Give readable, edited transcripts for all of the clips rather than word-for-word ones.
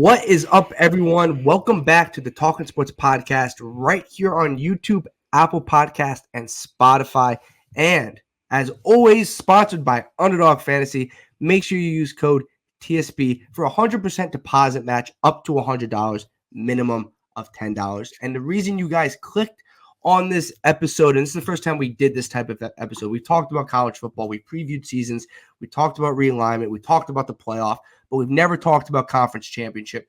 What is up, everyone? Welcome back to the Talking Sports Podcast right here on YouTube, Apple Podcast, and Spotify. And as always, sponsored by Underdog Fantasy. Make sure you use code TSP for a 100% deposit match up to $100, minimum of $10. And the reason you guys clicked on this episode, and this is the first time we did this type of episode, we talked about college football, we previewed seasons, we talked about realignment, we talked about the playoff, but we've never talked about conference championship.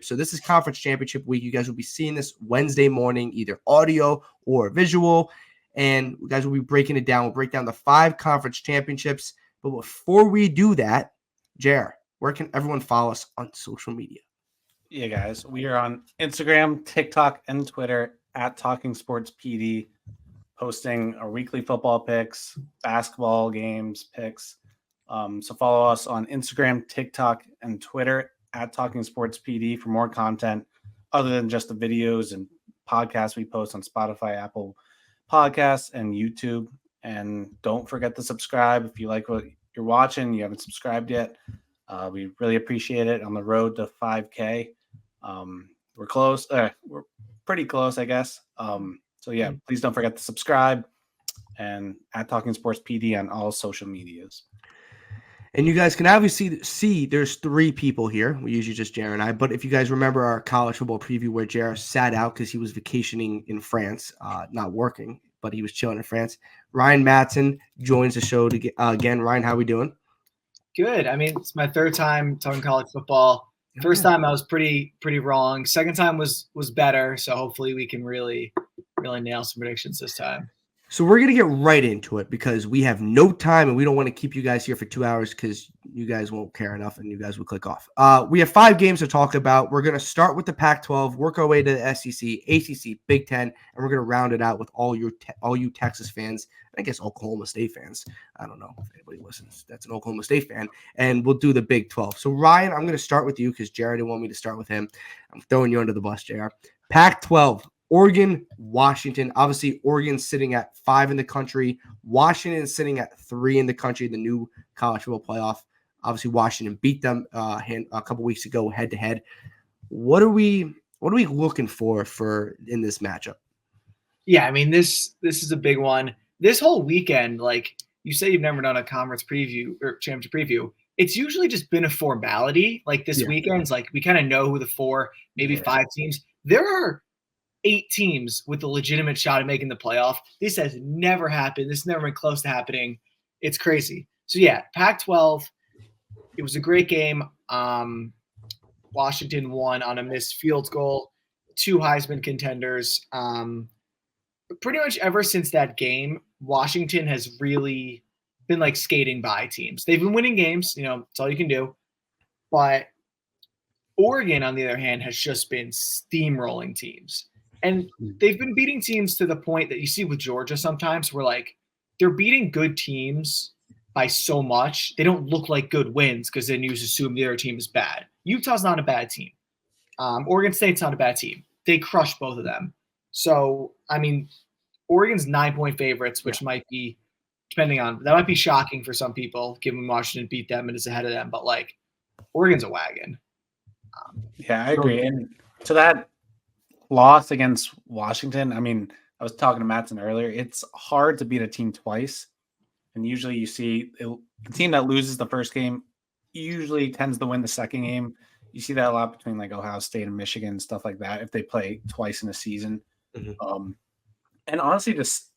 So this is conference championship week. You guys will be seeing this Wednesday morning, either audio or visual, and you guys will be breaking it down. We'll break down the 5 conference championships. But before we do that, Jer, where can everyone follow us on social media? Yeah, guys, we are on Instagram, TikTok, and Twitter at Talking Sports PD, posting our weekly football picks, basketball games picks. So follow us on Instagram, TikTok, and Twitter at Talking Sports PD for more content other than just the videos and podcasts we post on Spotify, Apple Podcasts, and YouTube. And don't forget to subscribe if you like what you're watching. You haven't subscribed yet. We really appreciate it. On the road to 5K. We're close. We're pretty close, I guess. So yeah, please don't forget to subscribe and at Talking Sports PD on all social medias. And you guys can obviously see there's 3 people here. We usually just Jer and I. But if you guys remember our college football preview where Jer sat out because he was vacationing in France, not working, but he was chilling in France. Ryan Matson joins the show again. Ryan, how we doing? Good. I mean, it's my 3rd time talking college football. First time I was pretty wrong. Second time was better. So hopefully we can really nail some predictions this time. So we're going to get right into it because we have no time and we don't want to keep you guys here for 2 hours because you guys won't care enough and you guys will click off. We have 5 games to talk about. We're going to start with the Pac-12, work our way to the SEC, ACC, Big Ten, and we're going to round it out with all you Texas fans, I guess Oklahoma State fans. I don't know if anybody listens. That's an Oklahoma State fan. And we'll do the Big 12. So Ryan, I'm going to start with you because Jared didn't want me to start with him. I'm throwing you under the bus, JR. Pac-12. Oregon, Washington. Obviously, Oregon's sitting at 5 in the country. Washington is sitting at 3 in the country, the new college football playoff. Obviously, Washington beat them a couple weeks ago head-to-head. What are we looking for in this matchup? Yeah, I mean, this is a big one. This whole weekend, like you say you've never done a conference preview or championship preview, it's usually just been a formality. Like this weekend's like we kind of know who the 4, maybe 5 teams. There are 8 teams with a legitimate shot at making the playoff. This has never happened. This has never been close to happening. It's crazy. So yeah, Pac-12, it was a great game. Washington won on a missed field goal, 2 Heisman contenders. Pretty much ever since that game, Washington has really been like skating by teams. They've been winning games, it's all you can do. But Oregon, on the other hand, has just been steamrolling teams. And they've been beating teams to the point that you see with Georgia sometimes where, like, they're beating good teams by so much. They don't look like good wins because then you just assume the other team is bad. Utah's not a bad team. Oregon State's not a bad team. They crushed both of them. So, I mean, Oregon's 9-point favorites, which might be, that might be shocking for some people, given Washington beat them and is ahead of them. But, like, Oregon's a wagon. Yeah, I agree. And to that loss against Washington, I mean, I was talking to Matson earlier. It's hard to beat a team twice. And usually you see the team that loses the first game usually tends to win the second game. You see that a lot between like Ohio State and Michigan, stuff like that, if they play twice in a season. Mm-hmm. And honestly, just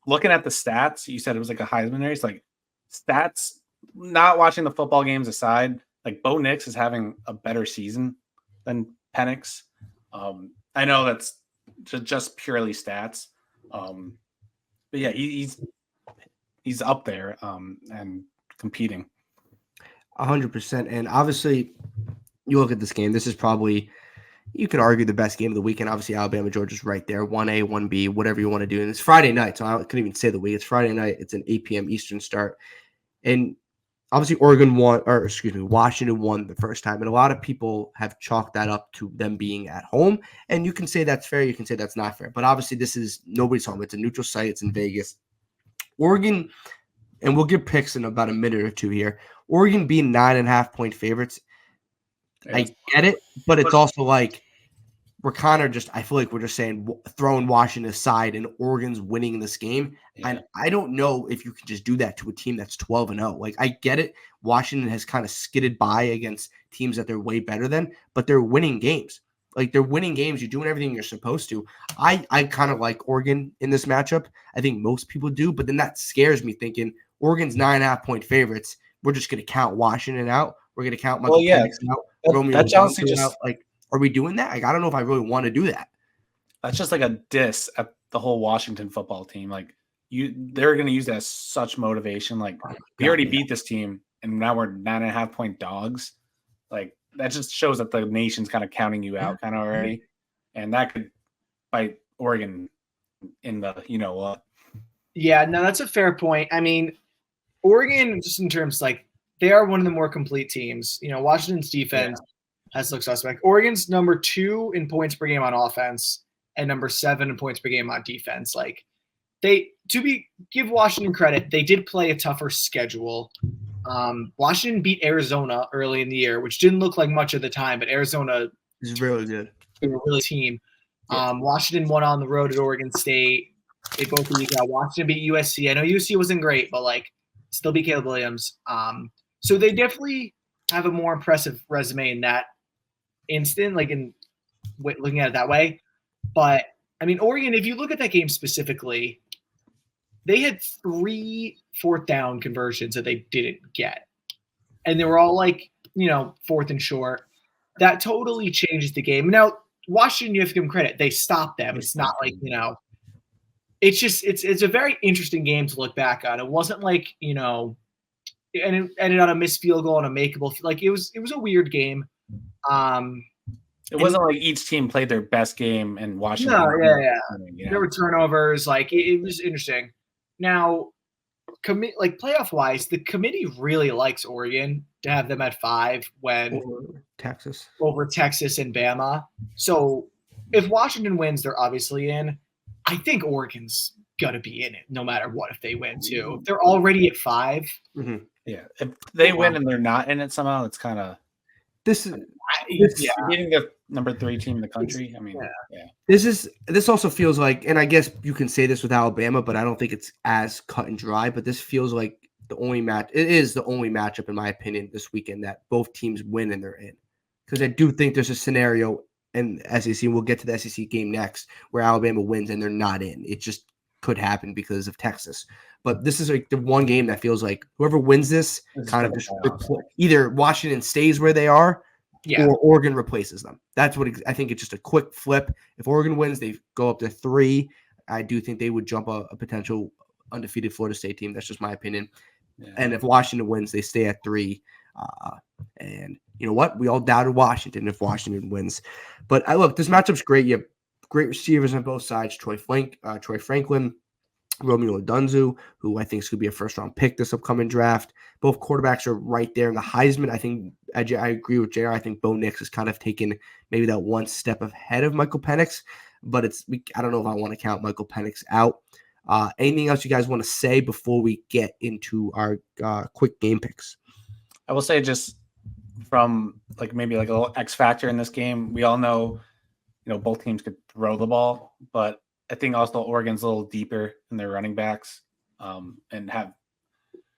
looking at the stats, you said it was like a Heisman race. Like stats, not watching the football games aside, like Bo Nix is having a better season than Penix. I know that's just purely stats. But yeah, he's up there and competing. 100%. And obviously, you look at this game, this is probably, you could argue the best game of the weekend. Obviously, Alabama, Georgia's right there, 1A, 1B, whatever you want to do. And it's Friday night, so I couldn't even say the week. It's Friday night. It's an 8 p.m. Eastern start. And obviously, Washington won the first time. And a lot of people have chalked that up to them being at home. And you can say that's fair. You can say that's not fair. But obviously, this is nobody's home. It's a neutral site. It's in Vegas. Oregon, and we'll give picks in about a minute or two here. Oregon being 9.5-point favorites. I get it, but it's also like we're kind of just, I feel like we're just saying throwing Washington aside and Oregon's winning this game. Yeah. And I don't know if you can just do that to a team that's 12-0. Like, I get it. Washington has kind of skidded by against teams that they're way better than, but they're winning games. Like, they're winning games. You're doing everything you're supposed to. I kind of like Oregon in this matchup. I think most people do, but then that scares me thinking Oregon's 9.5-point favorites. We're just going to count Washington out. We're going to count Michael Penix out. That's honestly just out. Like, are we doing that? Like, I don't know if I really want to do that. That's just like a diss at the whole Washington football team. Like, they're going to use that as such motivation. Like, we already beat this team, and now we're 9.5-point dogs. Like, that just shows that the nation's kind of counting you out kind of already. And that could bite Oregon in the, you know what. Yeah, no, that's a fair point. I mean, Oregon, just in terms, like, they are one of the more complete teams. You know, Washington's defense has looked suspect. Oregon's number 2 in points per game on offense and number 7 in points per game on defense. Like, give Washington credit, they did play a tougher schedule. Washington beat Arizona early in the year, which didn't look like much at the time, but Arizona is really good. They were really team. Washington won on the road at Oregon State. They both beat Washington beat USC. I know USC wasn't great, but like still beat Caleb Williams. So they definitely have a more impressive resume in that instant, like in looking at it that way. But I mean, Oregon, if you look at that game specifically, they had 3 fourth down conversions that they didn't get. And they were all like, you know, 4th and short. That totally changes the game. Now, Washington, you have to give them credit. They stopped them. It's not like, you know, it's just, it's a very interesting game to look back on. It wasn't like, you know, and it ended on a missed field goal and a makeable, like it was a weird game. It wasn't like each team played their best game and Washington. No, yeah. You know? There were turnovers. Like it was interesting. Now, like playoff wise, the committee really likes Oregon to have them at 5 when over Texas and Bama. So if Washington wins, they're obviously in. I think Oregon's gonna be in it no matter what if they win too. If they're already at 5. Mm-hmm. Yeah, if they win and they're not in it somehow, it's kind of beating the number 3 team in the country. I mean, This also feels like, and I guess you can say this with Alabama, but I don't think it's as cut and dry. But this feels like it is the only matchup, in my opinion, this weekend that both teams win and they're in. Because I do think there's a scenario in SEC, and we'll get to the SEC game next, where Alabama wins and they're not in. It just could happen because of Texas. But this is like the one game that feels like whoever wins this kind of just either Washington stays where they are or Oregon replaces them. That's what I think. It's just a quick flip. If Oregon wins, they go up to 3. I do think they would jump a potential undefeated Florida State team. That's just my opinion. Yeah. And if Washington wins, they stay at 3. And you know what? We all doubted Washington if Washington wins. But look, this matchup's great. You have great receivers on both sides. Troy Franklin, Romeo Odunze, who I think is going to be a first-round pick this upcoming draft. Both quarterbacks are right there in the Heisman. I think I agree with JR. I think Bo Nix has kind of taken maybe that one step ahead of Michael Penix, but I don't know if I want to count Michael Penix out. Anything else you guys want to say before we get into our quick game picks? I will say just from like maybe like a little X factor in this game, we all know, you know, both teams could throw the ball, but I think also Oregon's a little deeper in their running backs and have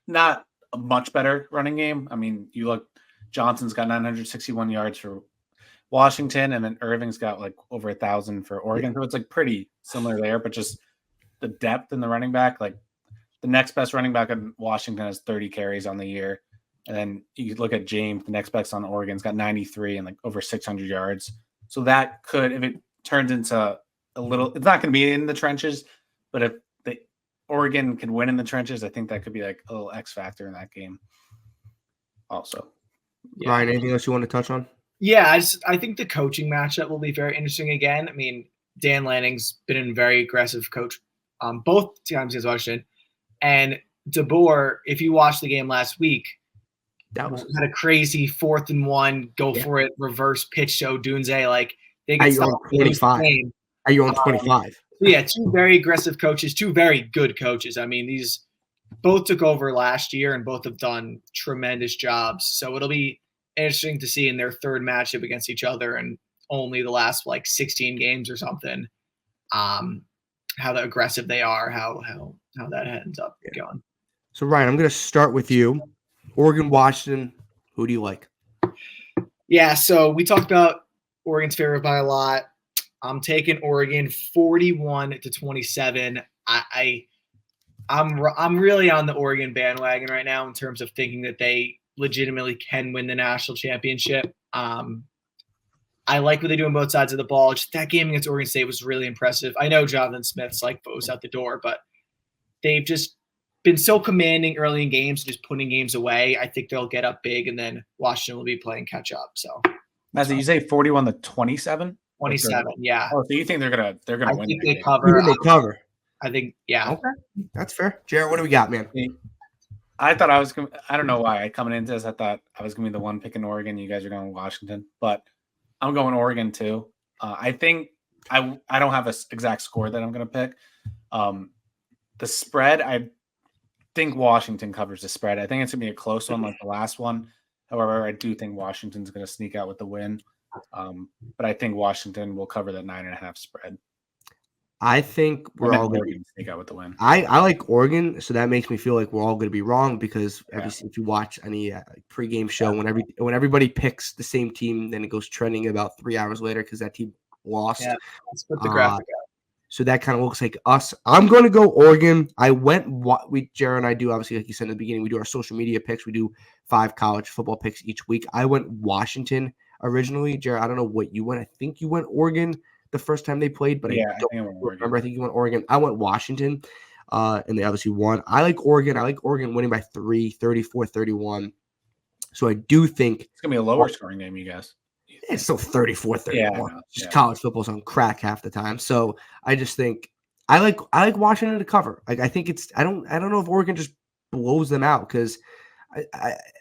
not a much better running game. I mean, you look, Johnson's got 961 yards for Washington, and then Irving's got like over 1,000 for Oregon. So it's like pretty similar there, but just the depth in the running back, like the next best running back in Washington has 30 carries on the year. And then you look at James, the next best on Oregon's got 93 and like over 600 yards. So that could, if it turns into a little, it's not going to be in the trenches, but if the Oregon can win in the trenches, I think that could be like a little X factor in that game. Also, Ryan, anything else you want to touch on? Yeah, I think the coaching matchup will be very interesting again. I mean, Dan Lanning's been a very aggressive coach both times against Washington, and DeBoer, if you watched the game last week, had a crazy 4th and 1, go for it, reverse pitch to Odunze. Like they could stop 25. Are you on 25? Yeah, 2 very aggressive coaches, 2 very good coaches. I mean, these both took over last year and both have done tremendous jobs. So it'll be interesting to see in their third matchup against each other and only the last like 16 games or something. How aggressive they are, how that ends up going. So Ryan, I'm going to start with you. Oregon, Washington. Who do you like? Yeah, so we talked about Oregon's favored by a lot. I'm taking Oregon 41-27. I'm really on the Oregon bandwagon right now in terms of thinking that they legitimately can win the national championship. I like what they do on both sides of the ball. Just that game against Oregon State was really impressive. I know Jonathan Smith's like goes out the door, but they've just been so commanding early in games, just putting games away. I think they'll get up big, and then Washington will be playing catch up. So, Matthew, you say 41-27? 27, yeah. Oh, so you think they're gonna win? I think they game? cover. They cover. I think, yeah. Okay, that's fair. Jared, what do we got, man? I thought I was going to – I don't know why. Coming into this, I thought I was going to be the one picking Oregon. You guys are going Washington. But I'm going Oregon too. I think I don't have an exact score that I'm going to pick. The spread, I think Washington covers the spread. I think it's going to be a close one like the last one. However, I do think Washington's going to sneak out with the win. But I think Washington will cover the 9.5 spread. I think we're all going to sneak out with the win. I like Oregon, so that makes me feel like we're all going to be wrong because if you watch any pregame show, when everybody picks the same team, then it goes trending about 3 hours later because that team lost. Yeah, let's put the graphic out. So that kind of looks like us. I'm going to go Oregon. Jared and I do, obviously, like you said in the beginning, we do our social media picks. We do 5 college football picks each week. I went Washington originally. Jared, I don't know what you went. I think you went Oregon the first time they played, but I don't remember. I think you went Oregon. I went Washington, and they obviously won. I like Oregon. I like Oregon winning by 3, 34-31. So I do think it's going to be a lower scoring game, you guys. It's still 34-31. Yeah, Just college football's on crack half the time. So I just think I like Washington to cover. Like I think I don't know if Oregon just blows them out because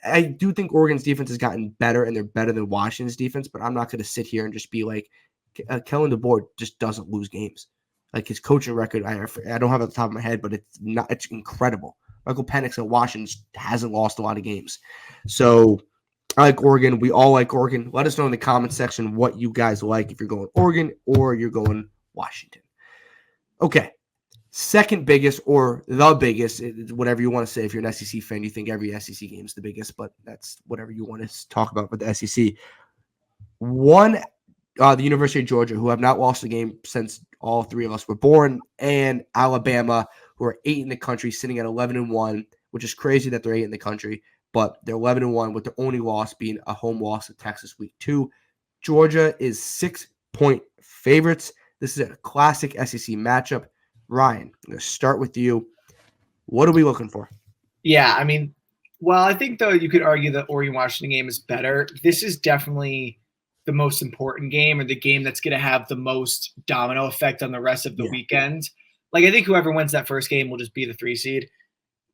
I do think Oregon's defense has gotten better and they're better than Washington's defense, but I'm not going to sit here and just be like Kellen DeBoer just doesn't lose games. Like his coaching record, I don't have it at the top of my head, but it's incredible. Michael Penix at Washington hasn't lost a lot of games. So I like Oregon. We all like Oregon. Let us know in the comment section what you guys like if you're going Oregon or you're going Washington. Okay. Second biggest or the biggest, whatever you want to say. If you're an SEC fan, you think every SEC game is the biggest, but that's whatever you want to talk about with the SEC. The University of Georgia, who have not lost a game since all 3 of us were born, and Alabama, who are 8 in the country, sitting at 11-1, which is crazy that they're 8 in the country. But they're 11-1 with the only loss being a home loss at Texas week 2. Georgia is 6-point favorites. This is a classic SEC matchup. Ryan, I'm going to start with you. What are we looking for? Yeah, I mean, well, I think, though, you could argue the Oregon-Washington game is better. This is definitely the most important game or the game that's going to have the most domino effect on the rest of the weekend. Like, I think whoever wins that first game will just be the 3 seed.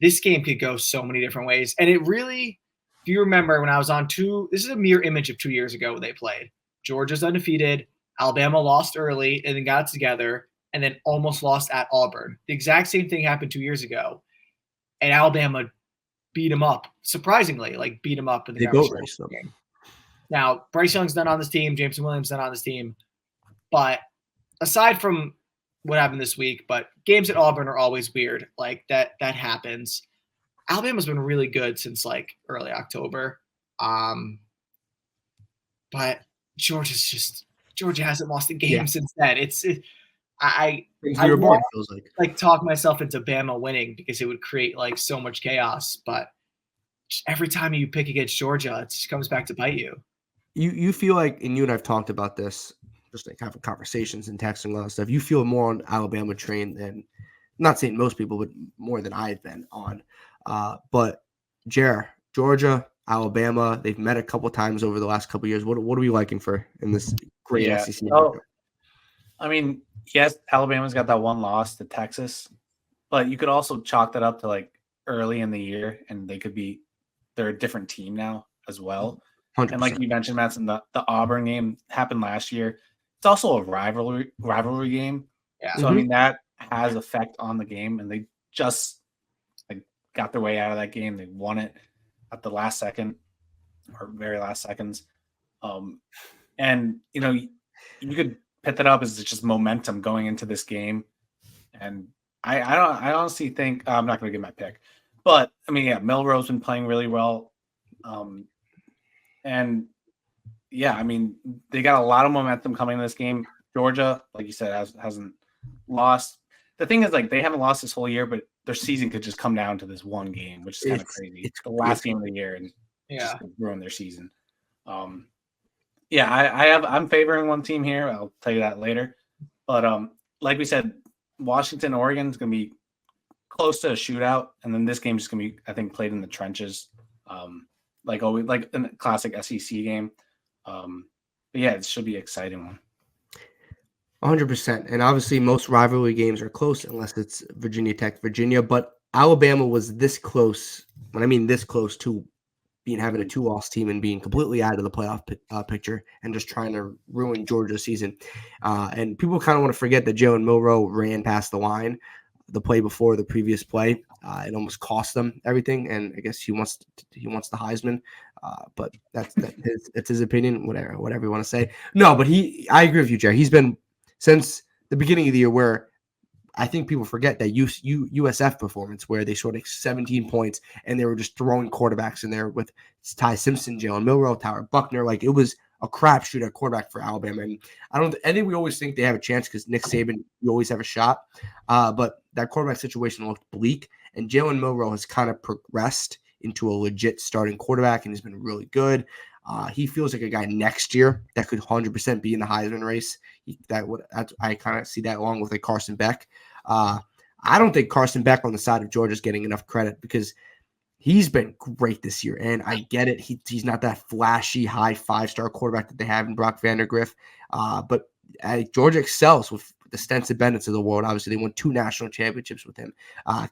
This game could go so many different ways. And it really, if you remember when I was on this is a mirror image of 2 years ago when they played. Georgia's undefeated. Alabama lost early and then got together and then almost lost at Auburn. The exact same thing happened 2 years ago. And Alabama beat them up, surprisingly, beat them up in the conference game. Now, Bryce Young's not on this team. Jameson Williams not on this team. But aside from what happened this week, but games at Auburn are always weird. Like that happens. Alabama's been really good since early October. But Georgia hasn't lost a game since then. I want to talk myself into Bama winning because it would create so much chaos. But just every time you pick against Georgia, it just comes back to bite you. You feel like, and you and I've talked about this, just having conversations and texting and all that stuff. You feel more on Alabama train than, I'm not saying most people, but more than I've been on. But Georgia, Alabama, they've met a couple times over the last couple of years. What are we liking for in this great SEC? Oh, I mean, yes, Alabama's got that one loss to Texas, but you could also chalk that up to early in the year, and they're a different team now as well. 100%. And like you mentioned, Matson, the Auburn game happened last year. It's also a rivalry game. Yeah. So, I mean, that has effect on the game, and they just got their way out of that game. They won it at the last second. or very last seconds. And you could pit that up as just momentum going into this game. And I honestly think I'm not going to get my pick, but I mean, yeah, Milroe's been playing really well. And yeah, I mean, they got a lot of momentum coming in this game. Georgia, like you said, hasn't lost. The thing is, like, they haven't lost this whole year, but their season could just come down to this one game, which is kind of crazy. It's the last game of the year, and just ruin their season. I'm favoring one team here. I'll tell you that later. But like we said, Washington, Oregon is going to be close to a shootout, and then this game is going to be, I think, played in the trenches, like always, like in a classic SEC game. But yeah, it should be an exciting one. 100%. And obviously, most rivalry games are close unless it's Virginia Tech, Virginia. But Alabama was this close. When I mean this close to having a 2-loss team and being completely out of the playoff picture and just trying to ruin Georgia's season. And people kind of want to forget that Jalen Milroe ran past the line the play before the previous play. It almost cost them everything. And I guess he wants the Heisman. But that's his opinion, whatever you want to say. No, but I agree with you, Jerry. He's been since the beginning of the year where I think people forget that USF performance where they scored 17 points and they were just throwing quarterbacks in there with Ty Simpson, Jalen Milroe, Tyler Buckner. Like, it was a crapshoot at quarterback for Alabama. And I think we always think they have a chance because Nick Saban, you always have a shot. But that quarterback situation looked bleak, and Jalen Milroe has kind of progressed into a legit starting quarterback, and he's been really good. He feels like a guy next year that could 100% be in the Heisman race. I kind of see that along with like Carson Beck. I don't think Carson Beck on the side of Georgia is getting enough credit because he's been great this year, and I get it. He's not that flashy high 5-star quarterback that they have in Brock Vandagriff, but Georgia excels with the Stetson Bennett's of the world. Obviously, they won 2 national championships with him.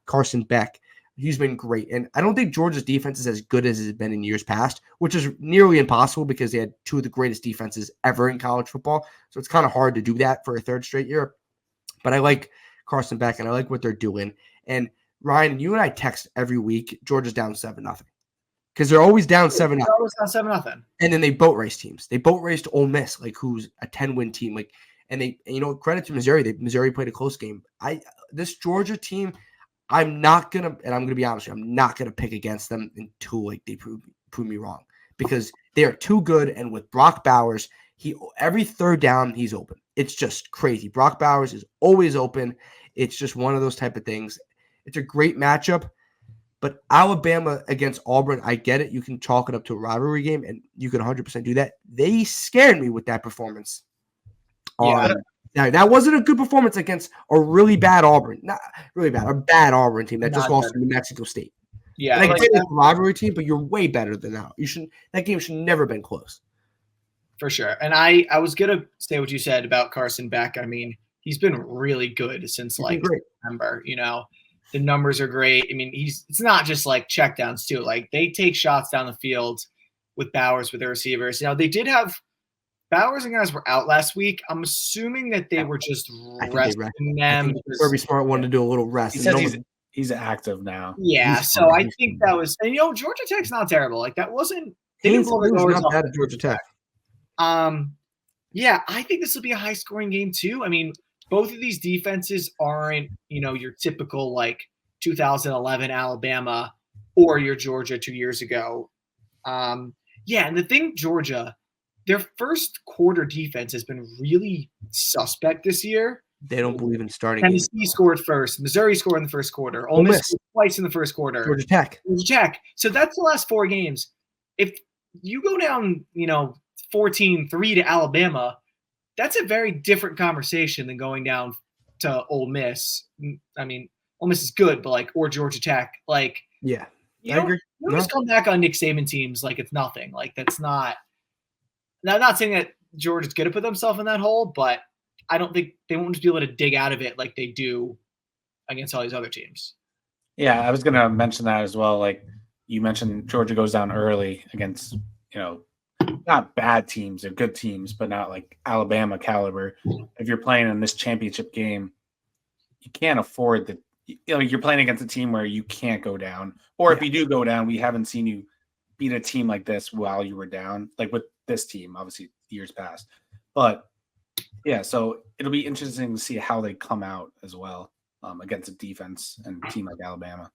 Carson Beck. He's been great. And I don't think Georgia's defense is as good as it's been in years past, which is nearly impossible because they had 2 of the greatest defenses ever in college football. So it's kind of hard to do that for a third straight year. But I like Carson Beck, and I like what they're doing. And Ryan, you and I text every week, Georgia's down 7-0. Because they're always down 7-0. They're always down 7-0. And then they boat race teams. They boat raced Ole Miss, like who's a 10-win team. Like, and they, credit to Missouri. Missouri played a close game. This Georgia team, I'm not going to be honest with you, I'm not going to pick against them until like they prove me wrong because they are too good. And with Brock Bowers, every third down, he's open. It's just crazy. Brock Bowers is always open. It's just one of those type of things. It's a great matchup, but Alabama against Auburn, I get it. You can chalk it up to a rivalry game, and you can 100% do that. They scared me with that performance. Yeah. Now, that wasn't a good performance against a really bad Auburn. Not really bad, a bad Auburn team that just lost to New Mexico State. Yeah. And I get it's a rivalry team, but you're way better than that. That game should never have been close. For sure. And I was going to say what you said about Carson Beck. I mean, he's been really good since September. The numbers are great. I mean, it's not just like checkdowns too. Like, they take shots down the field with Bowers, with their receivers. They did have Bowers and guys were out last week. I'm assuming that they were just resting them. Kirby Smart wanted to do a little rest. He says he's active now. Yeah, so I think that was – and, Georgia Tech's not terrible. Like, that wasn't – they didn't blow the doors off at Georgia Tech. Yeah, I think this will be a high-scoring game too. I mean, both of these defenses aren't, your typical, like, 2011 Alabama or your Georgia 2 years ago. And the thing, Georgia – their first quarter defense has been really suspect this year. They don't believe in starting. Tennessee scored first. Missouri scored in the first quarter. Ole Miss scored twice in the first quarter. Georgia Tech. So that's the last 4 games. If you go down, 14-3 to Alabama, that's a very different conversation than going down to Ole Miss. I mean, Ole Miss is good, but or Georgia Tech. I agree. You just come back on Nick Saban teams like it's nothing. Like, that's not. Now, I'm not saying that Georgia's going to put themselves in that hole, but I don't think they won't just be able to dig out of it like they do against all these other teams. Yeah, I was going to mention that as well. Like you mentioned, Georgia goes down early against, not bad teams, they're good teams, but not like Alabama caliber. If you're playing in this championship game, you can't afford that. You're playing against a team where you can't go down. Or if you do go down, we haven't seen you beat a team like this while you were down, like with this team, obviously years past. But yeah, so it'll be interesting to see how they come out as well against a defense and a team like Alabama.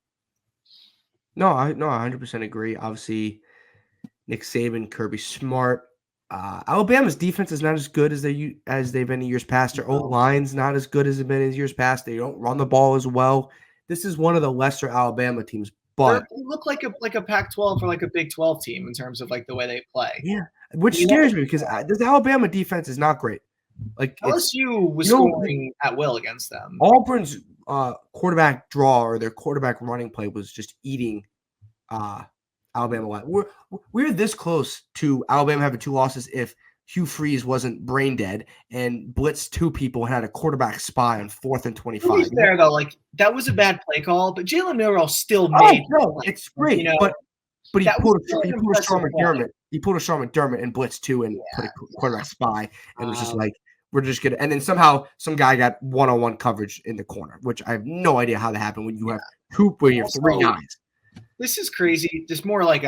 No, I 100% agree. Obviously, Nick Saban, Kirby Smart. Alabama's defense is not as good as they've been in years past. Their O-line's not as good as they've been in years past. They don't run the ball as well. This is one of the lesser Alabama teams, but they look like a Pac-12 or like a Big 12 team in terms of like the way they play. Yeah, which scares me because this Alabama defense is not great. Like LSU was scoring at will against them. Auburn's quarterback draw or their quarterback running play was just eating Alabama. We're this close to Alabama having 2 losses if Hugh Freeze wasn't brain dead and blitzed 2 people and had a quarterback spy on 4th and 25. To be fair though, like that was a bad play call, but Jalen Milroe still made. It's great, but he pulled a Sean McDermott. He pulled a Sean McDermott and blitzed 2 and put a quarterback spy, and it was just like we're just gonna. And then somehow some guy got one-on-one coverage in the corner, which I have no idea how that happened when you have 3 guys. This is crazy. Just more like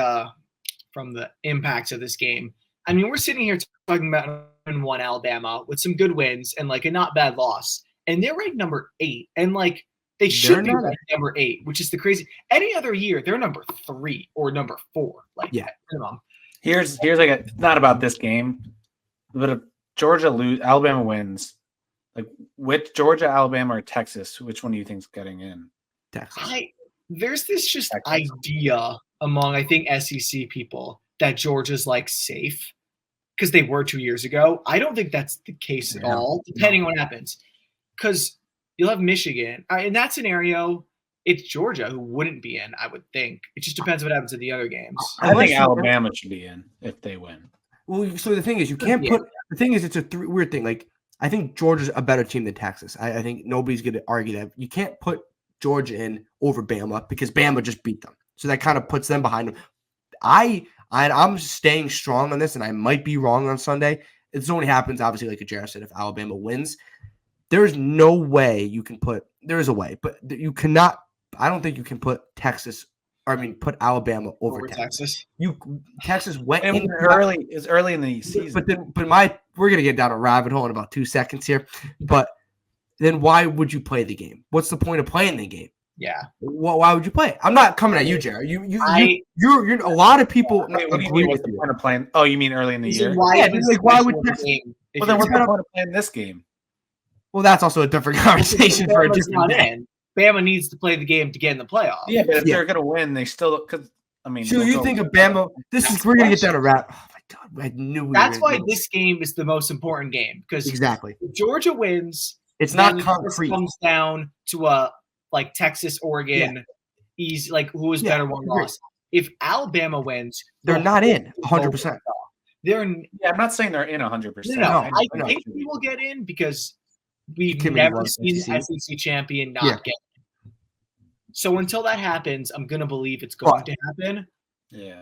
from the impacts of this game. I mean, we're sitting here talking about 1 Alabama with some good wins and like a not bad loss, and they're ranked number 8, and like they should be ranked number 8, which is the crazy. Any other year, they're number 3 or number 4. Like minimum. Here's like not about this game, but if Georgia Alabama wins, like with Georgia, Alabama, or Texas, which one do you think's getting in? Texas. There's this just idea among I think SEC people that Georgia's like safe because they were 2 years ago. I don't think that's the case at all, depending on what happens. Because you'll have Michigan. In that scenario, it's Georgia who wouldn't be in, I would think. It just depends what happens in the other games. I think Alabama should be in if they win. Well, so the thing is, you can't put – the thing is, it's a weird thing. Like, I think Georgia's a better team than Texas. I think nobody's going to argue that. You can't put Georgia in over Bama because Bama just beat them. So that kind of puts them behind them. I'm staying strong on this, and I might be wrong on Sunday. It only happens, obviously, like Jared said, if Alabama wins. There's no way you can put – there is a way, but you cannot – I don't think you can put put Alabama over Texas. Texas went in early. It's early in the season. We're gonna get down a rabbit hole in about 2 seconds here. But then why would you play the game? What's the point of playing the game? Yeah. Why would you play it? I'm not coming at you, Jared. You're a lot of people agree with you. Point of playing? Oh, you mean early in the year? Why would you? Well, then what's the point of playing this game? Well, that's also a different conversation for a different day. Bama needs to play the game to get in the playoffs. Yeah, but if they're going to win, they still – because, I mean – So you think of Bama – we're going to get down a wrap. Oh, my God. I knew that's why this game is the most important game. Because if Georgia wins, it's not concrete. It comes down to Texas, Oregon, easy, like who is better one loss. If Alabama wins – they're not in 100%. I'm not saying they're in 100%. No. I think we will get in because we've never seen an SEC champion not get in. So until that happens, I'm going to believe it's going to happen. Yeah.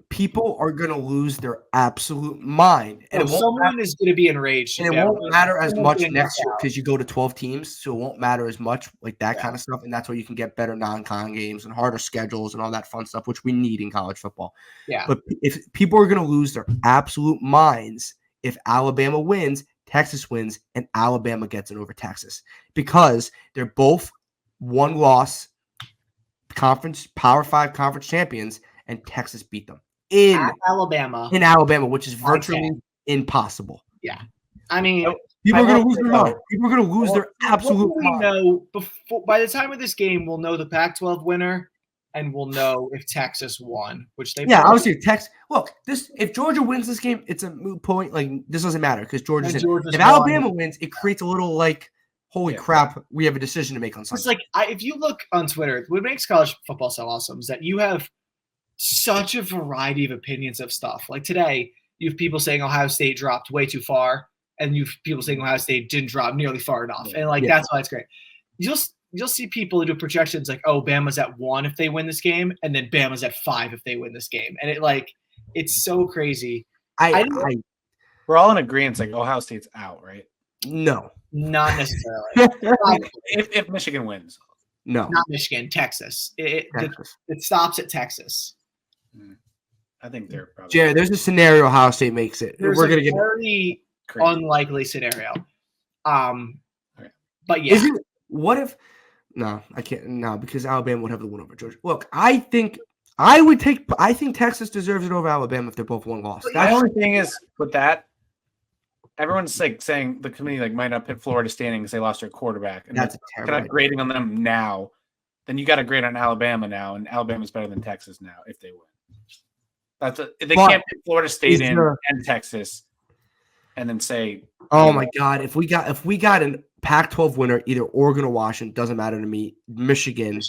People are going to lose their absolute mind. And someone is going to be enraged. And it won't matter as much next year because you go to 12 teams. So it won't matter as much like that kind of stuff. And that's why you can get better non-con games and harder schedules and all that fun stuff, which we need in college football. Yeah. But if people are going to lose their absolute minds if Alabama wins, Texas wins, and Alabama gets it over Texas because they're both one-loss conference Power 5 conference champions, and Texas beat them in Alabama, which is virtually impossible. Yeah, I mean, people are going to lose their mind. People are going to lose their absolute mind. Know by the time of this game, we'll know the Pac-12 winner, and we'll know if Texas won. Which they obviously Texas. Look, if Georgia wins this game, it's a moot point. Like this doesn't matter because Georgia's in. If Alabama wins, it creates a little like. Holy crap, we have a decision to make on Sunday. It's like if you look on Twitter, what makes college football so awesome is that you have such a variety of opinions of stuff. Like today, you have people saying Ohio State dropped way too far, and you have people saying Ohio State didn't drop nearly far enough. And that's why it's great. You'll see people who do projections like, oh, Bama's at 1 if they win this game, and then Bama's at 5 if they win this game. And it's so crazy. We're all in agreement, like Ohio State's out, right? No. Not necessarily. if Michigan wins. No. Not Michigan, Texas. It stops at Texas. I think they're probably. Jared, there's a scenario Ohio State makes it. There's We're a gonna get very Crazy. unlikely scenario. Okay. But yeah, what if? No, I can't. No, because Alabama would have the win over Georgia. Look, I think Texas deserves it over Alabama if they're both one loss. The only thing is with that, everyone's like saying the committee like might not put Florida standing because they lost their quarterback, and That's a kind terrible of grading on them now. Then you got to grade on Alabama now, and Alabama's better than Texas now if they win. They can't put Florida State in and Texas, and then say, "Oh my God, if we got an Pac-12 winner, either Oregon or Washington, doesn't matter to me. Michigan,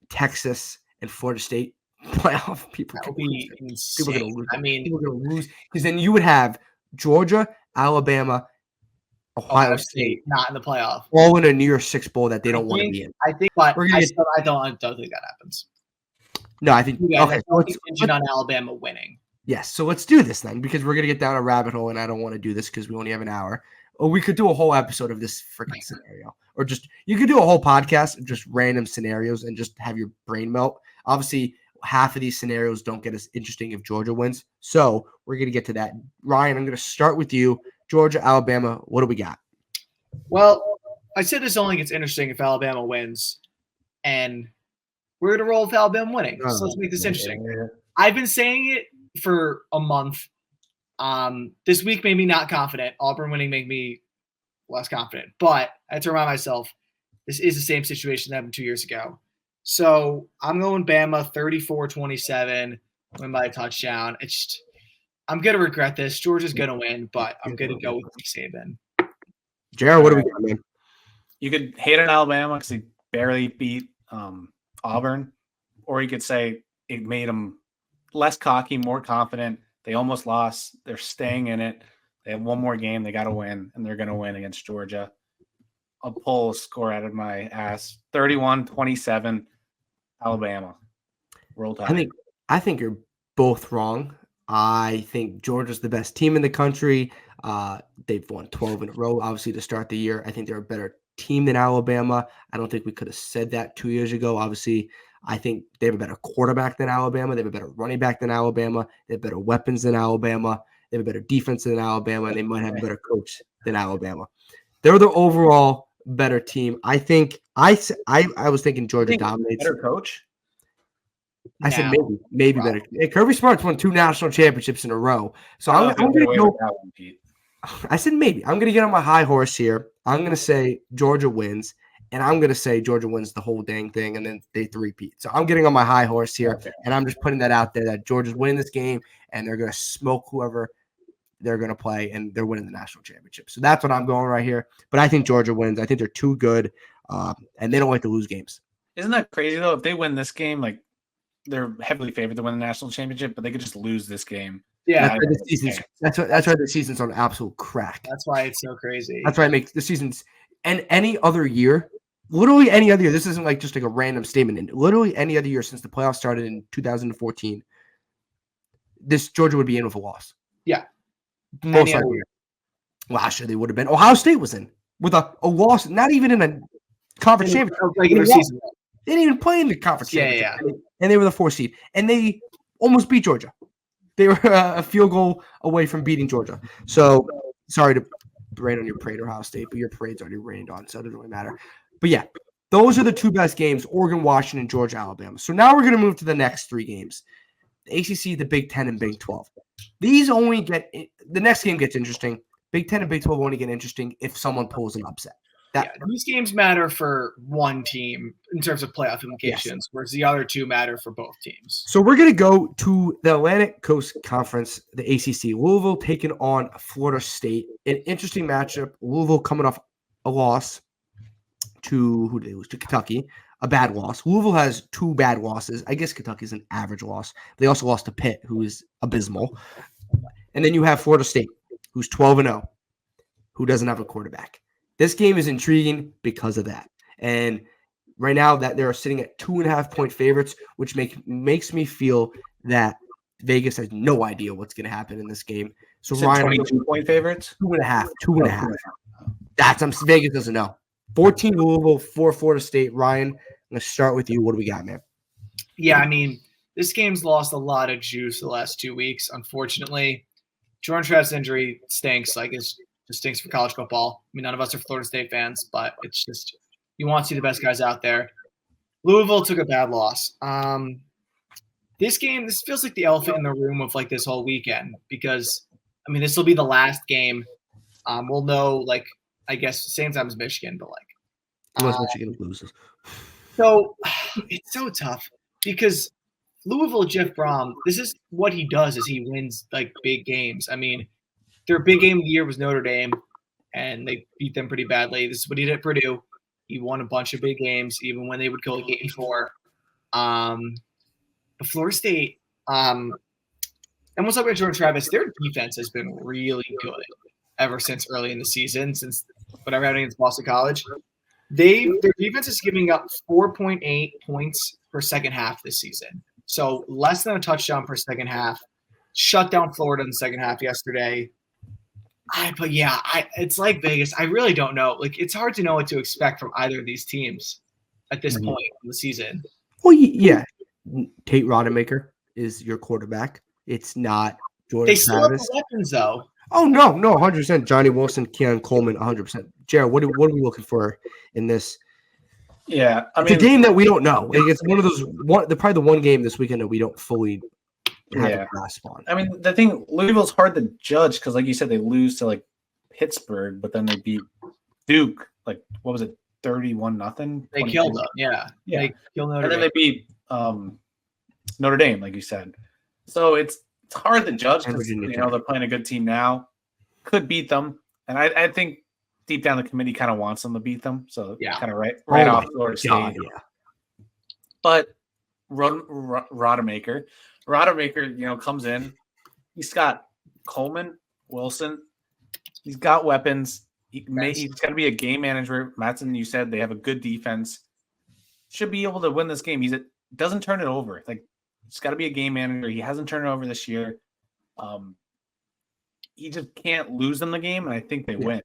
Texas, and Florida State playoff people that would can be lose. People are insane. gonna lose. I mean, People are gonna lose because then you would have Georgia, Alabama, Ohio State not in the playoff, all in a New Year's Six bowl that they don't want to be in. I think, but We're I gonna don't think that happens. No, I think Yeah, okay. that's contingent on Alabama winning. Yes, so let's do this then because we're gonna get down a rabbit hole, and I don't want to do this because we only have an hour. Or we could do a whole episode of this freaking scenario, or just you could do a whole podcast of just random scenarios and just have your brain melt. Obviously, half of these scenarios don't get as interesting if Georgia wins, so we're gonna get to that. Ryan, I'm gonna start with you. Georgia, Alabama, what do we got? Well, I said this only gets interesting if Alabama wins, and we're gonna roll with Alabama winning. So let's make this interesting. I've been saying it for a month. This week made me not confident. Auburn winning made me less confident. But I had to remind myself, this is the same situation that happened 2 years ago. So I'm going Bama 34-27, win by a touchdown. I'm going to regret this. Georgia's going to win, but I'm going to go with Nick Saban. Jared, what do we got, man? You could hate on Alabama because they barely beat Auburn, or you could say it made them less cocky, more confident. They almost lost. They're staying in it. They have one more game. They got to win, and they're going to win against Georgia. I'll pull a score out of my ass. 31-27, Alabama. Roll Tide. I think you're both wrong. I think Georgia's the best team in the country. They've won 12 in a row, obviously, to start the year. I think they're a better team than Alabama. I don't think we could have said that 2 years ago. Obviously, I think they have a better quarterback than Alabama. They have a better running back than Alabama. They have better weapons than Alabama. They have a better defense than Alabama, and they might have a better coach than Alabama. They're the overall better team. I think I was thinking Georgia dominates. Better coach? I said maybe better. Hey, Kirby Smart's won 2 national championships in a row. So I'm going to go. I said maybe. I'm going to get on my high horse here. I'm going to say Georgia wins, and I'm going to say Georgia wins the whole dang thing, and then they three-peat. So I'm getting on my high horse here, and I'm just putting that out there that Georgia's winning this game, and they're going to smoke whoever they're going to play, and they're winning the national championship. So that's what I'm going right here. But I think Georgia wins. I think they're too good, and they don't like to lose games. Isn't that crazy, though? If they win this game, like, they're heavily favored to win the national championship, but they could just lose this game. Yeah, that's why the season's on absolute crack. That's why it's so crazy. That's why it makes the seasons and any other year, literally any other year. This isn't like just like a random statement. And literally any other year since the playoffs started in 2014, this Georgia would be in with a loss. Yeah, most likely. Last year they would have been. Ohio State was in with a loss, not even in a conference championship. Regular season. They didn't even play in the conference championship. Yeah. And they were the 4th seed, and they almost beat Georgia. They were a field goal away from beating Georgia. So, sorry to rain on your parade, Ohio State, but your parade's already rained on, so it doesn't really matter. But yeah, those are the 2 best games: Oregon, Washington, Georgia, Alabama. So now we're going to move to the next 3 games: the ACC, the Big 10, and Big 12. These only get the next game gets interesting. Big 10 and Big 12 only get interesting if someone pulls an upset. These games matter for one team in terms of playoff implications, whereas the other 2 matter for both teams. So we're going to go to the Atlantic Coast Conference, the ACC. Louisville taking on Florida State. An interesting matchup. Louisville coming off a loss to who did they lose? To Kentucky. A bad loss. Louisville has 2 bad losses. I guess Kentucky's an average loss. They also lost to Pitt, who is abysmal. And then you have Florida State, who's 12-0, who doesn't have a quarterback. This game is intriguing because of that. And right now that they're sitting at 2.5-point favorites, which makes me feel that Vegas has no idea what's going to happen in this game. So Ryan, 22-point favorites? 2.5. That's Vegas doesn't know. 14 Louisville, 4 Florida State. Ryan, I'm going to start with you. What do we got, man? Yeah, I mean, this game's lost a lot of juice the last 2 weeks, unfortunately. Jordan Travis' injury stinks. Like, it just stinks for college football. I mean, none of us are Florida State fans, but it's just you want to see the best guys out there. Louisville took a bad loss. This feels like the elephant in the room of like this whole weekend because, I mean, this will be the last game. We'll know, like, I guess, same time as Michigan, but like. Unless Michigan loses. So it's so tough because Louisville, Jeff Brom, this is what he does is he wins like big games. I mean, their big game of the year was Notre Dame, and they beat them pretty badly. This is what he did at Purdue. He won a bunch of big games, even when they would go like 8-4. But Florida State, and we'll talk about Jordan Travis. Their defense has been really good ever since early in the season, since whatever happened against Boston College. Their defense is giving up 4.8 points per second half this season. So less than a touchdown per second half. Shut down Florida in the second half yesterday. It's like Vegas. I really don't know. Like, it's hard to know what to expect from either of these teams at this point in the season. Well, yeah. Tate Rodemaker is your quarterback. It's not Jordan They still Travis. have the weapons, though. Oh, no, 100%. Johnny Wilson, Keon Coleman, 100%. Jared, what are we looking for in this? Yeah, it's a game that we don't know. It's one of those probably the one game this weekend that we don't fully have a grasp on. I mean, the thing, Louisville's hard to judge because, like you said, they lose to like Pittsburgh, but then they beat Duke. Like, what was it, 31-0? They killed them. Yeah. They killed Notre Dame. And then they beat Notre Dame, like you said. So it's hard to judge because they're playing a good team now. Could beat them, and I think deep down the committee kind of wants them to beat them. So kind of right off Florida State. Yeah. But Rodemaker, comes in. He's got Coleman, Wilson. He's got weapons. He's got to be a game manager. Matson, you said they have a good defense. Should be able to win this game. Doesn't turn it over. Like, he's got to be a game manager. He hasn't turned it over this year. He just can't lose them the game, and I think they win.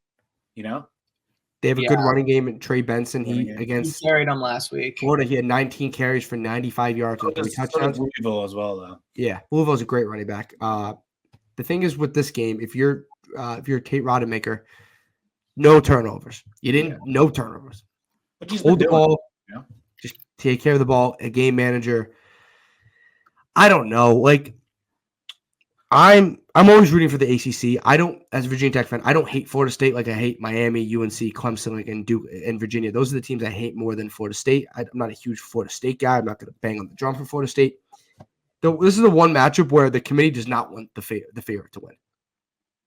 They have a good running game. And Trey Benson, he carried them last week. Florida, he had 19 carries for 95 yards and 3 touchdowns. Louisville as well, though. Yeah, Louisville's a great running back. The thing is with this game, if you're Tate Rodemaker, no turnovers. No turnovers. Hold the ball. Just take care of the ball. A game manager. I don't know. Like, I'm always rooting for the ACC. As a Virginia Tech fan, I don't hate Florida State like I hate Miami, UNC, Clemson, and Duke and Virginia. Those are the teams I hate more than Florida State. I'm not a huge Florida State guy. I'm not going to bang on the drum for Florida State. This is the one matchup where the committee does not want the favorite to win,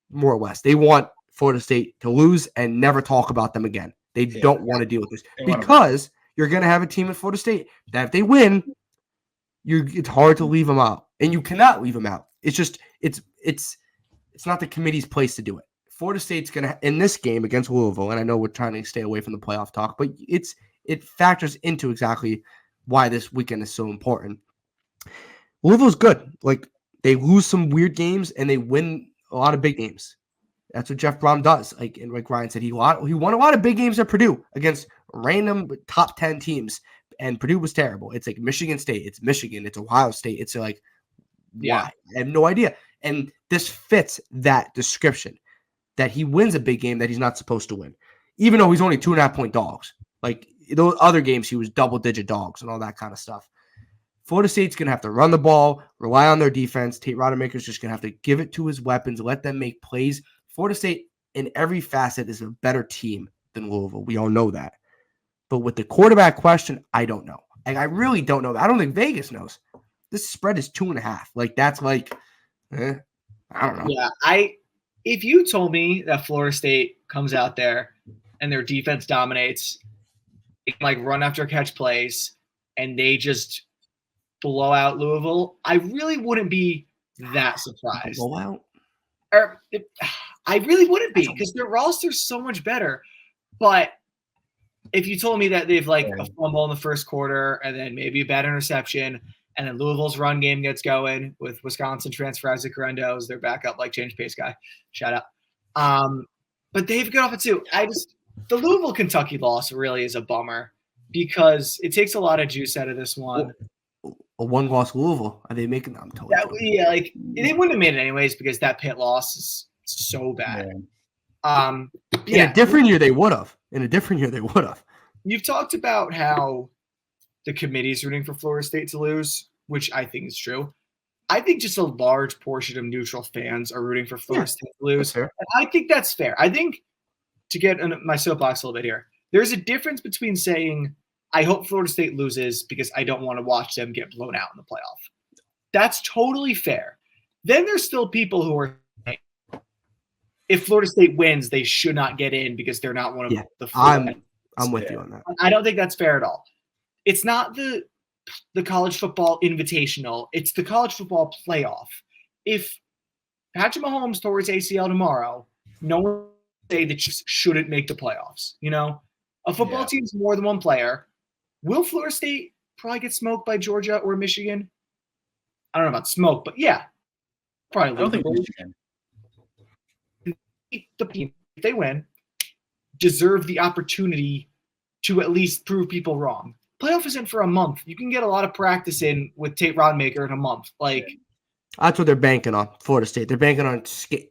more or less. They want Florida State to lose and never talk about them again. They don't want to deal with this because you're going to have a team at Florida State that if they win, it's hard to leave them out, and you cannot leave them out. It's just it's not the committee's place to do it. Florida State's gonna in this game against Louisville, and I know we're trying to stay away from the playoff talk, but it factors into exactly why this weekend is so important. Louisville's good. Like, they lose some weird games and they win a lot of big games. That's what Jeff Brom does. Like Ryan said, he won a lot of big games at Purdue against random top 10 teams, and Purdue was terrible. It's like Michigan State, it's Michigan, it's Ohio State. It's like, why? I have no idea. And this fits that description that he wins a big game that he's not supposed to win, even though he's only 2.5-point dogs. Like, those other games, he was double-digit dogs and all that kind of stuff. Florida State's going to have to run the ball, rely on their defense. Tate Rodemaker's just going to have to give it to his weapons, let them make plays. Florida State, in every facet, is a better team than Louisville. We all know that. But with the quarterback question, I don't know. Like, I really don't know. I don't think Vegas knows. This spread is 2.5. Like, that's like, I don't know. Yeah, if you told me that Florida State comes out there and their defense dominates, they can like run after catch plays, and they just blow out Louisville, I really wouldn't be that surprised. Blowout? I really wouldn't be, because their roster's so much better. But if you told me that they've like a fumble in the first quarter and then maybe a bad interception, and then Louisville's run game gets going with Wisconsin transfer Isaac Correndo as their backup, like change pace guy, shout out. But they've got off it too. The Louisville Kentucky loss really is a bummer because it takes a lot of juice out of this one. a one-loss Louisville. Are they making? I'm totally joking. Yeah, like they wouldn't have made it anyways because that Pitt loss is so bad. In a different year, they would have. You've talked about how the committee is rooting for Florida State to lose, which I think is true. I think just a large portion of neutral fans are rooting for Florida State to lose. And I think that's fair. I think, to get on my soapbox a little bit here, there's a difference between saying, I hope Florida State loses because I don't want to watch them get blown out in the playoff. That's totally fair. Then there's still people who are saying, if Florida State wins, they should not get in because they're not one of the four. I'm with you on that. I don't think that's fair at all. It's not the college football invitational. It's the college football playoff. If Patrick Mahomes tore his ACL tomorrow, no one would say that Chiefs shouldn't make the playoffs. You know, a football team's more than one player. Will Florida State probably get smoked by Georgia or Michigan? I don't know about smoke, but probably. I don't think Michigan. The team, if they win, deserve the opportunity to at least prove people wrong. Playoff isn't for a month. You can get a lot of practice in with Tate Rodmaker in a month. That's what they're banking on. Florida State. They're banking on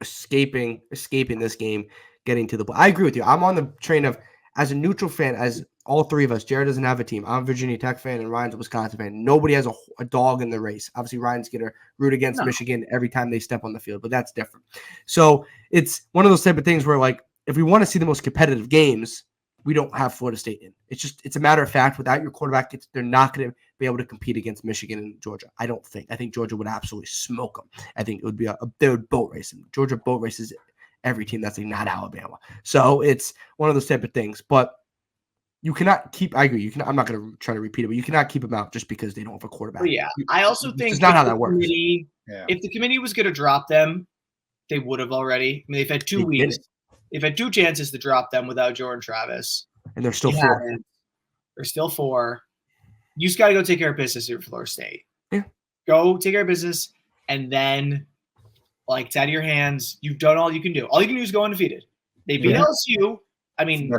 escaping this game, getting to the. I agree with you. I'm on the train of, as a neutral fan, as all three of us. Jared doesn't have a team. I'm a Virginia Tech fan, and Ryan's a Wisconsin fan. Nobody has a dog in the race. Obviously, Ryan's going to root against Michigan every time they step on the field, but that's different. So it's one of those type of things where, like, if we want to see the most competitive games, we don't have Florida State in. It's a matter of fact. Without your quarterback, they're not going to be able to compete against Michigan and Georgia. I don't think. I think Georgia would absolutely smoke them. I think it would be they would boat race them. Georgia boat races every team that's like not Alabama. So it's one of those type of things. But you cannot keep. I agree. I'm not going to try to repeat it, but you cannot keep them out just because they don't have a quarterback. Well, yeah, I also think it's not how that works. If the committee was going to drop them, they would have already. I mean, they've had 2 weeks. They've had 2 chances to drop them without Jordan Travis. And they're still 4. They're still 4. You just got to go take care of business here for Florida State. Yeah. Go take care of business, and then, like, it's out of your hands. You've done all you can do. All you can do is go undefeated. They beat LSU. I mean,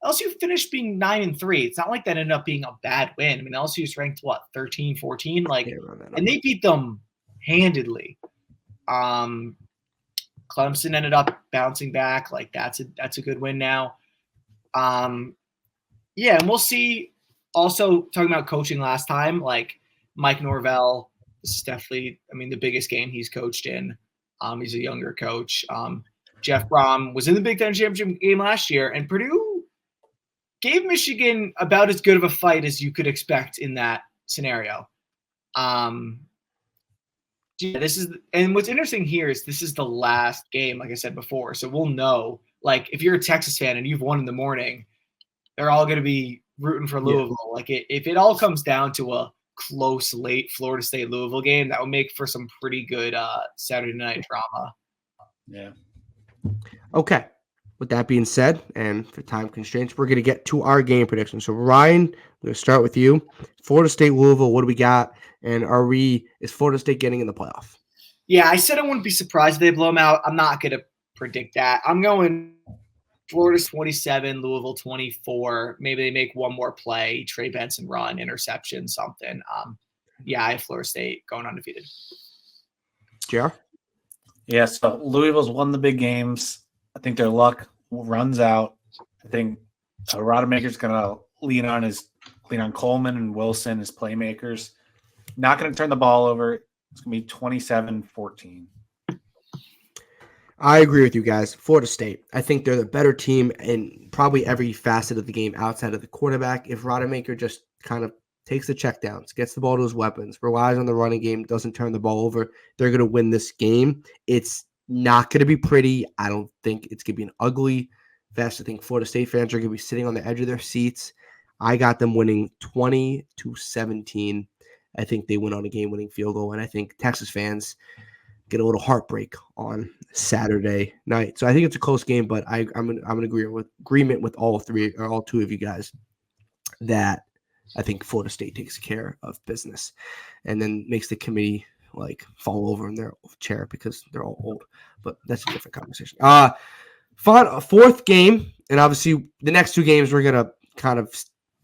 LSU finished being 9-3. It's not like that ended up being a bad win. I mean, LSU's ranked, 13, 14? And they beat them handedly. Clemson ended up bouncing back. Like, that's a good win now. And we'll see. Also, talking about coaching last time, like Mike Norvell, this is definitely, the biggest game he's coached in. He's a younger coach. Jeff Brom was in the Big Ten championship game last year, and Purdue gave Michigan about as good of a fight as you could expect in that scenario. And what's interesting here is this is the last game, like I said before. So we'll know, like, if you're a Texas fan and you've won in the morning, they're all going to be rooting for Louisville. Yeah. Like, if it all comes down to a close, late Florida State Louisville game, that would make for some pretty good Saturday night drama. Yeah. Okay. With that being said, and for time constraints, we're going to get to our game prediction. So, Ryan, I'm going to start with you. Florida State, Louisville, what do we got? And is Florida State getting in the playoff? Yeah, I said I wouldn't be surprised if they blow them out. I'm not going to predict that. I'm going Florida 27, Louisville 24. Maybe they make one more play, Trey Benson run, interception, something. I have Florida State going undefeated. JR? Yeah, so Louisville's won the big games. I think their luck runs out. I think Rodemaker's going to lean on Coleman and Wilson as playmakers. Not going to turn the ball over. It's going to be 27-14. I agree with you guys. Florida State. I think they're the better team in probably every facet of the game outside of the quarterback. If Rodemaker just kind of takes the checkdowns, gets the ball to his weapons, relies on the running game, doesn't turn the ball over, they're going to win this game. It's not going to be pretty. I don't think it's going to be an ugly fest. I think Florida State fans are going to be sitting on the edge of their seats. I got them winning 20-17. I think they win on a game-winning field goal, and I think Texas fans get a little heartbreak on Saturday night. So I think it's a close game, but I'm in agreement with all two of you guys that I think Florida State takes care of business, and then makes the committee fall over in their chair because they're all old. But that's a different conversation. Fourth game, and obviously the next 2 games we're gonna kind of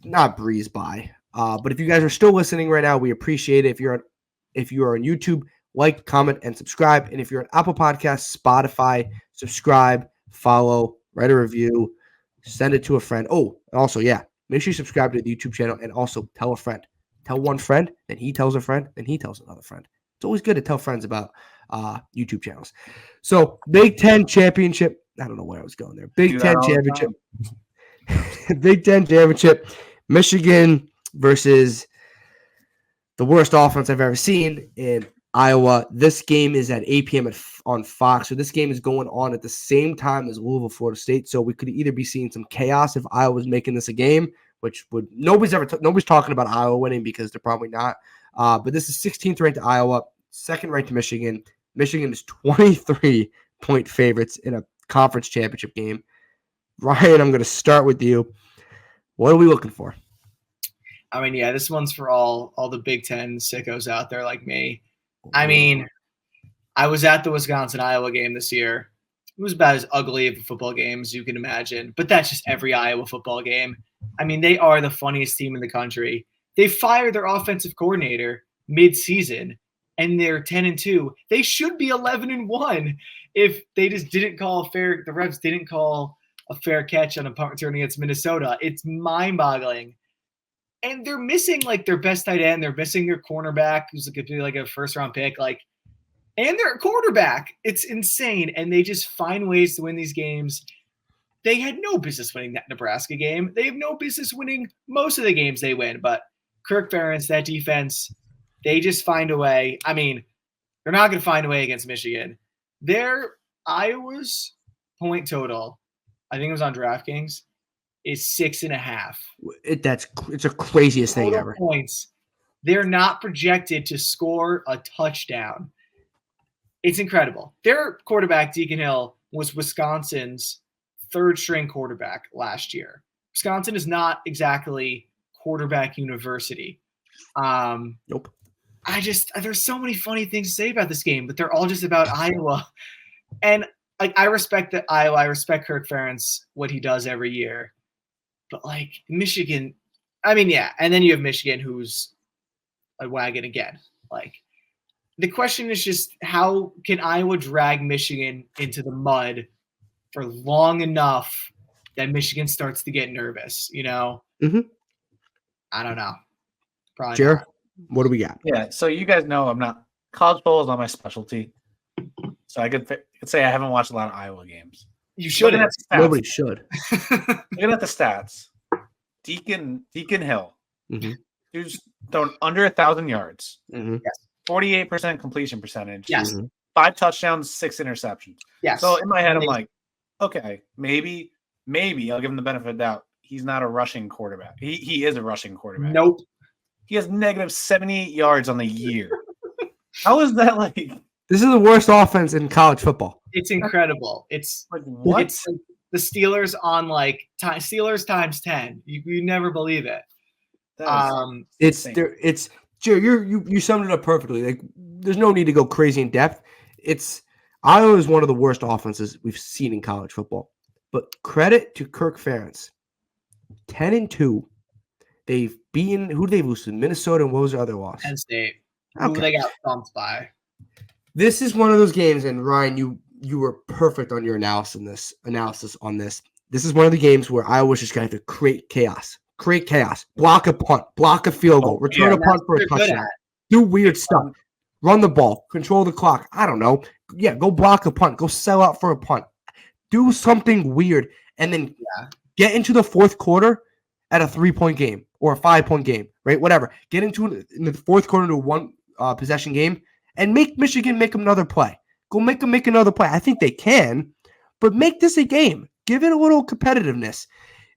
not breeze by. But if you guys are still listening right now, we appreciate it. If you are on YouTube, like, comment, and subscribe. And if you're on Apple Podcasts, Spotify, subscribe, follow, write a review, send it to a friend. Oh, and also, make sure you subscribe to the YouTube channel and also tell a friend. Tell one friend, then he tells a friend, then he tells another friend. It's always good to tell friends about YouTube channels. So, Big Ten Championship. I don't know where I was going there. Big Ten Championship. Big Ten Championship. Michigan versus the worst offense I've ever seen in Iowa. This game is at 8 p.m. on Fox. So this game is going on at the same time as Louisville, Florida State. So we could either be seeing some chaos if Iowa was making this a game, which would nobody's talking about Iowa winning because they're probably not. But this is 16th ranked Iowa, second ranked Michigan. Michigan is 23-point favorites in a conference championship game. Ryan, I'm going to start with you. What are we looking for? I mean, this one's for all the Big Ten sickos out there like me. I mean, I was at the Wisconsin-Iowa game this year. It was about as ugly of a football game as you can imagine, but that's just every Iowa football game. I mean, they are the funniest team in the country. They fired their offensive coordinator mid-season, and they're 10-2. They should be 11-1 if they just didn't call the refs didn't call a fair catch on a punt return against Minnesota. It's mind-boggling. And they're missing like their best tight end. They're missing their cornerback, who's going to be like a first-round pick. And their quarterback. It's insane. And they just find ways to win these games. They had no business winning that Nebraska game. They have no business winning most of the games they win. But Kirk Ferentz, that defense, they just find a way. I mean, they're not going to find a way against Michigan. Iowa's point total, I think it was on DraftKings, is 6.5. It's a craziest thing ever. Points. They're not projected to score a touchdown. It's incredible. Their quarterback, Deacon Hill, was Wisconsin's third-string quarterback last year. Wisconsin is not exactly quarterback university. Nope. There's so many funny things to say about this game, but they're all just about Iowa. And I respect that Iowa. I respect Kirk Ferentz, what he does every year. But Michigan, I mean, and then you have Michigan, who's a wagon again. The question is just how can Iowa drag Michigan into the mud for long enough that Michigan starts to get nervous, Mm-hmm. I don't know. Probably Jared, not. what do we got? Yeah, so you guys know college football is not my specialty. So I could say I haven't watched a lot of Iowa games. You shouldn't. Nobody should. Looking at the stats, Deacon Hill, who's thrown under 1,000 yards, 48% completion percentage, 5 touchdowns, 6 interceptions. Yes. So in my head, I'm like, okay, maybe I'll give him the benefit of the doubt. He's not a rushing quarterback. He is a rushing quarterback. Nope. He has negative 78 yards on the year. How is that like? This is the worst offense in college football. It's incredible. It's like what? It's like the Steelers on Steelers times 10. You never believe it. It's Jerry, you summed it up perfectly. There's no need to go crazy in depth. Iowa is one of the worst offenses we've seen in college football. But credit to Kirk Ferentz. 10-2. They've beaten who did they lose to? Minnesota, and what was the other loss? Penn State. Okay. Who they got thumped by. This is one of those games, and Ryan, you were perfect on your analysis on this. This is one of the games where Iowa's just going to have to create chaos, block a punt, block a field goal, return a punt for a touchdown, do weird stuff, run the ball, control the clock. I don't know. Yeah, go block a punt, go sell out for a punt, do something weird, and then get into the fourth quarter at a 3-point game or a 5-point game, right? Whatever. Get into it in the fourth quarter to a one possession game and make Michigan make another play. Go make them make another play. I think they can, but make this a game. Give it a little competitiveness.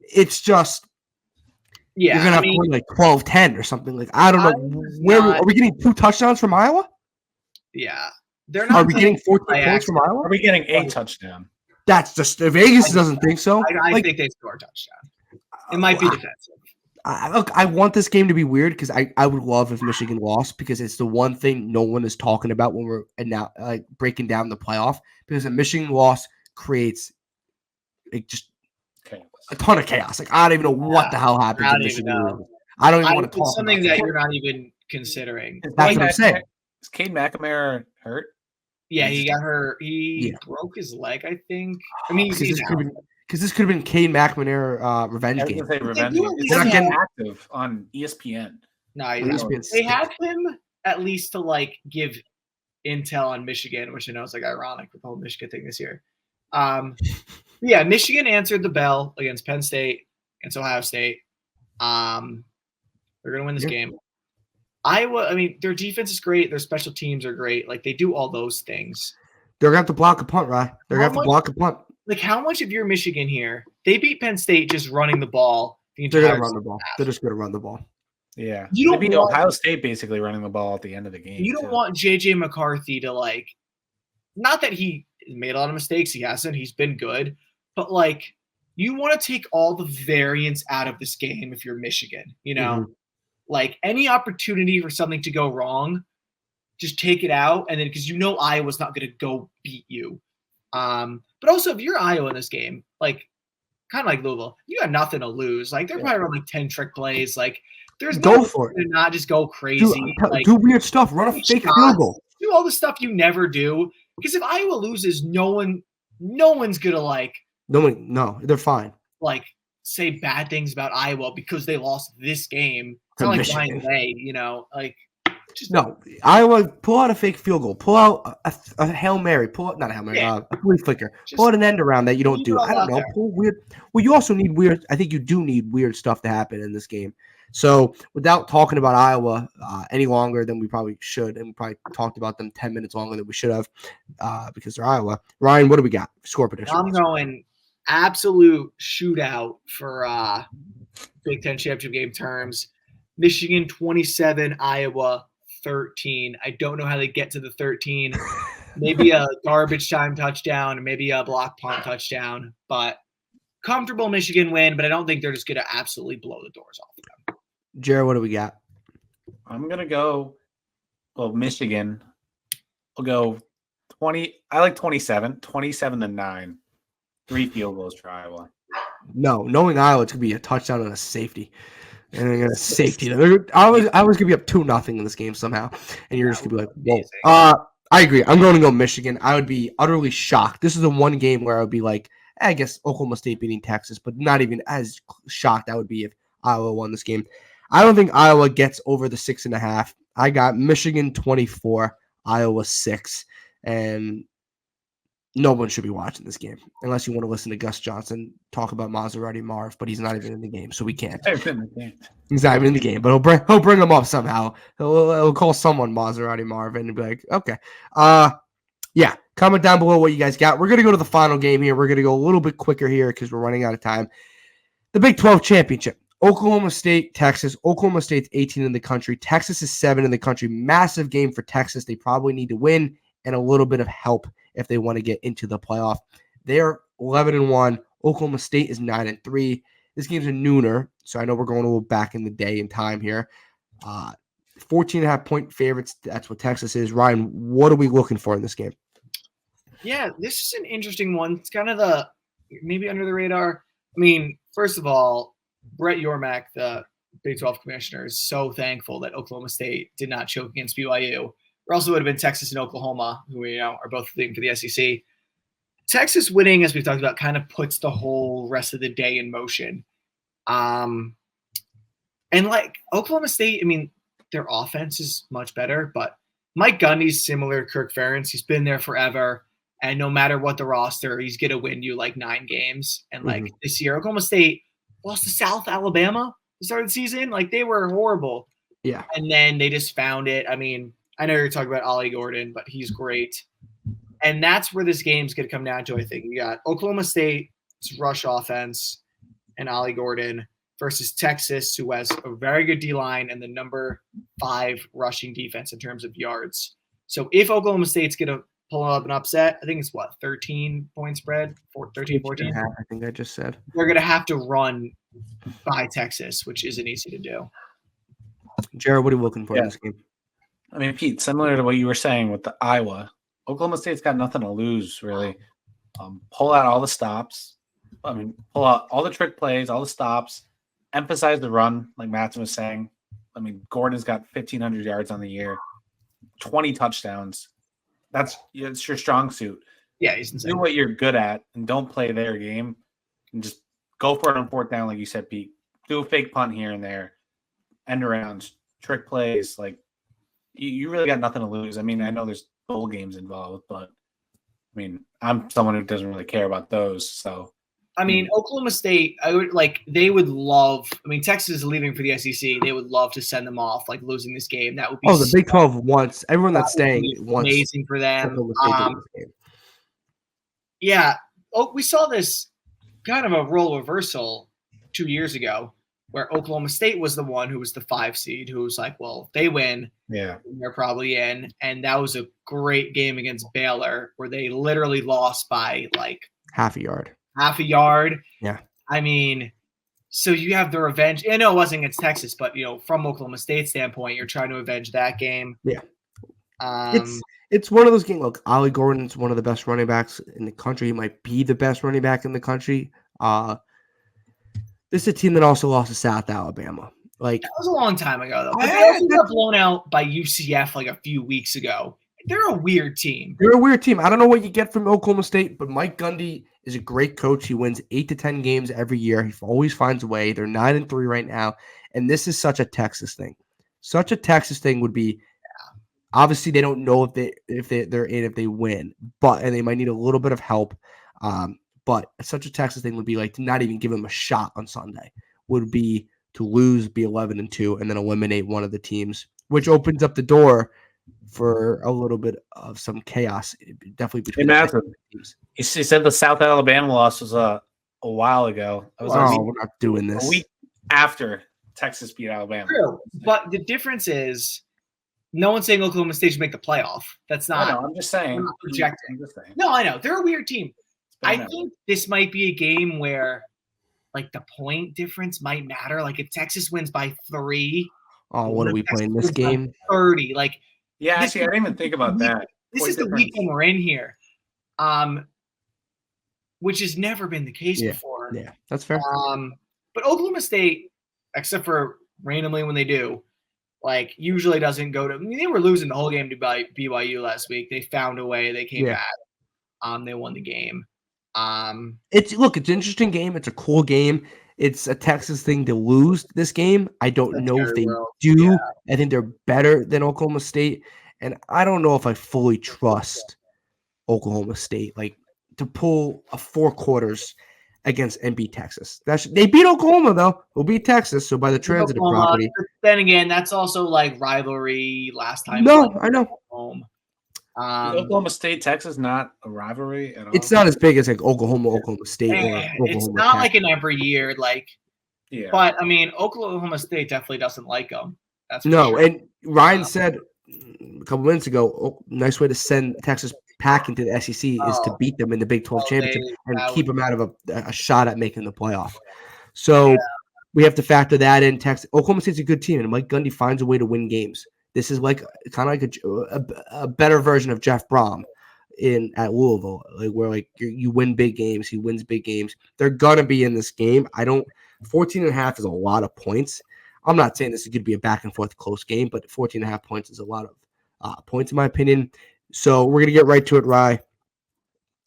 It's just you're gonna have to win 12-10 or something. I don't know. Are we getting 2 touchdowns from Iowa? Yeah, they're not. Are we getting 14 points from Iowa? Are we getting a touchdown? That's just Vegas doesn't think so. I think they score a touchdown. It might be defensive. I want this game to be weird because I would love if Michigan lost because it's the one thing no one is talking about when we're now breaking down the playoff, because a Michigan loss creates just a ton of chaos. I don't even know what the hell happened to Michigan. I don't even want to It's talk something about that that. you're not even considering. That's what I'm saying. Is Cade McNamara hurt? Yeah, he got hurt. He broke his leg, I think. I mean, because this could have been Cade McNamara revenge game. I was going to say revenge game. They're not getting active on ESPN. No, ESPN they have him at least to like give intel on Michigan, which I know is like ironic with the whole Michigan thing this year. Yeah, Michigan answered the bell against Penn State, against Ohio State. They're gonna win this game. Iowa, I mean, their defense is great. Their special teams are great. Like they do all those things. They're gonna have to block a punt, right? They're gonna have to block a punt. Like how much of your Michigan here? They beat Penn State just running the ball. They're gonna run the ball. They're just gonna run the ball. Yeah, they beat Ohio State basically running the ball at the end of the game. You don't want JJ McCarthy to like. Not that he made a lot of mistakes. He hasn't. He's been good, but like you want to take all the variance out of this game if you're Michigan. You know. Like any opportunity for something to go wrong, just take it out. And then because you know Iowa's not going to go beat you. But also if you're Iowa in this game, like kind of like Louisville, you got nothing to lose. Like they're probably running like 10 trick plays. Like there's no for it. To not just go crazy. Do weird stuff. Run a fake field goal. Do all the stuff you never do. Because if Iowa loses, no one's gonna like. No, they're fine. Like say bad things about Iowa because they lost this game. It's not like Ryan May, you know, like no. Iowa pull out a fake field goal, pull out a Hail Mary, not a Hail Mary, a flea flicker, pull out an end around that you don't do. I don't know. Pull weird. Well, you also need weird. I think you do need weird stuff to happen in this game. So without talking about Iowa any longer than we probably should, and we probably talked about them 10 minutes longer than we should have because they're Iowa. Ryan, what do we got? Score prediction. I'm going absolute shootout for Big Ten championship game terms. Michigan 27, Iowa 13. I don't know how they get to the 13. Maybe a garbage time touchdown, maybe a block punt touchdown, but comfortable Michigan win, but I don't think they're just going to absolutely blow the doors off them. Jared, what do we got? I'm going to go, Michigan. I'll go 20. I like 27 to 9. 3 field goals for Iowa. No, knowing Iowa, it's going to be a touchdown and a safety. And they're going to safety. I was going to be up 2-0 in this game somehow. And you're just going to be like, whoa. I agree. I'm going to go Michigan. I would be utterly shocked. This is the one game where I would be like, I guess Oklahoma State beating Texas, but not even as shocked I would be if Iowa won this game. I don't think Iowa gets over the 6.5. I got Michigan 24, Iowa 6. And no one should be watching this game unless you want to listen to Gus Johnson talk about Maserati Marv, but he's not even in the game, so we can't. He's not even in the game, but he'll bring him up somehow. He'll call someone Maserati Marv and be like, okay. Yeah, comment down below what you guys got. We're going to go to the final game here. We're going to go a little bit quicker here because we're running out of time. The Big 12 Championship. Oklahoma State, Texas. Oklahoma State's 18 in the country. Texas is 7 in the country. Massive game for Texas. They probably need to win and a little bit of help if they want to get into the playoff. They're 11-1. Oklahoma State is 9-3. This game's a nooner, so I know we're going a little back in the day in time here. 14.5-point favorites. That's what Texas is. Ryan, what are we looking for in this game? Yeah, this is an interesting one. It's kind of maybe under the radar. I mean, first of all, Brett Yormark, the Big 12 commissioner, is so thankful that Oklahoma State did not choke against BYU. Or also would have been Texas and Oklahoma, who are both leading for the SEC. Texas winning, as we've talked about, kind of puts the whole rest of the day in motion. And like Oklahoma State, I mean, their offense is much better, but Mike Gundy's similar to Kirk Ferentz. He's been there forever, and no matter what the roster, he's gonna win you like 9 games. And like this year, Oklahoma State lost to South Alabama at the start of the season. Like they were horrible. Yeah. And then they just found it. I mean, I know you're talking about Ollie Gordon, but he's great. And that's where this game's going to come down to, I think. You got Oklahoma State's rush offense and Ollie Gordon versus Texas, who has a very good D-line and the number 5 rushing defense in terms of yards. So if Oklahoma State's going to pull up an upset, I think it's 13-point spread? 13, 14? I think I just said. They're going to have to run by Texas, which isn't easy to do. Jared, what are you looking for in this game? I mean, Pete, similar to what you were saying with the Iowa, Oklahoma State's got nothing to lose, really. Pull out all the stops. I mean, pull out all the trick plays, all the stops, emphasize the run, like Matson was saying. I mean, Gordon's got 1,500 yards on the year, 20 touchdowns. It's your strong suit. Yeah, he's insane. Do what you're good at and don't play their game and just go for it on fourth down, like you said, Pete. Do a fake punt here and there, end arounds, trick plays. Like, you really got nothing to lose. I mean, I know there's bowl games involved, but I mean, I'm someone who doesn't really care about those. So, I mean, Oklahoma State, they would love, I mean, Texas is leaving for the SEC. They would love to send them off, like losing this game. That would be the Big 12 wants everyone that's staying wants amazing for them. Oklahoma State to win this game. Yeah. We saw this kind of a role reversal 2 years ago where Oklahoma State was the one who was the 5 seed, who was like, well, if they win, they're probably in. And that was a great game against Baylor where they literally lost by like half a yard. Yeah. I mean, so you have the revenge. I know it wasn't against Texas, but, from Oklahoma State standpoint, you're trying to avenge that game. Yeah. It's one of those games. Look, Ollie Gordon's one of the best running backs in the country. He might be the best running back in the country. This is a team that also lost to South Alabama. Like, that was a long time ago, though. But they also got blown out by UCF like a few weeks ago. They're a weird team. I don't know what you get from Oklahoma State, but Mike Gundy is a great coach. He wins 8 to 10 games every year. He always finds a way. They're 9-3 right now, and this is such a Texas thing. Such a Texas thing would be. Obviously, they don't know if they win, and they might need a little bit of help. But such a Texas thing would be like to not even give them a shot on Sunday. Would be to lose, be 11-2, and then eliminate one of the teams, which opens up the door for a little bit of some chaos. Definitely between the teams. You said the South Alabama loss was a while ago. We're not doing this. A week after Texas beat Alabama. True, but the difference is. No one's saying Oklahoma State should make the playoff. That's not. No, I'm just saying. I'm not projecting. No, I know. They're a weird team. I think this might be a game where, like, the point difference might matter. Like, if Texas wins by 3. Oh, what are we playing this game? 30. Like, yeah, actually, I didn't even think about that. This is the weekend we're in here, which has never been the case before. Yeah, that's fair. But Oklahoma State, except for randomly when they do, like, usually doesn't go to. I mean, they were losing the whole game to BYU last week. They found a way. They came back. They won the game. It's an interesting game. It's a cool game. It's a Texas thing to lose this game. I don't know if they do. Yeah. I think they're better than Oklahoma State, and I don't know if I fully trust Oklahoma State like to pull a 4 quarters against and beat Texas. They beat Oklahoma, though. They'll beat Texas, so by the transitive property. Then again, that's also like rivalry last time. No, I know. Home. Oklahoma State, Texas, not a rivalry at all? It's not as big as like Oklahoma State. It's not like an every year, like. Yeah. But, I mean, Oklahoma State definitely doesn't like them. That's sure. And Ryan said a couple minutes ago, nice way to send Texas back into the SEC is to beat them in the Big 12 championship and keep them out of a shot at making the playoff. So we have to factor that in. Oklahoma State's a good team, and Mike Gundy finds a way to win games. This is like kind of like a better version of Jeff Brom at Louisville, like where like you win big games, he wins big games. They're gonna be in this game. 14.5 is a lot of points. I'm not saying this is going to be a back and forth close game, but 14.5 points is a lot of points in my opinion. So we're going to get right to it, Rye.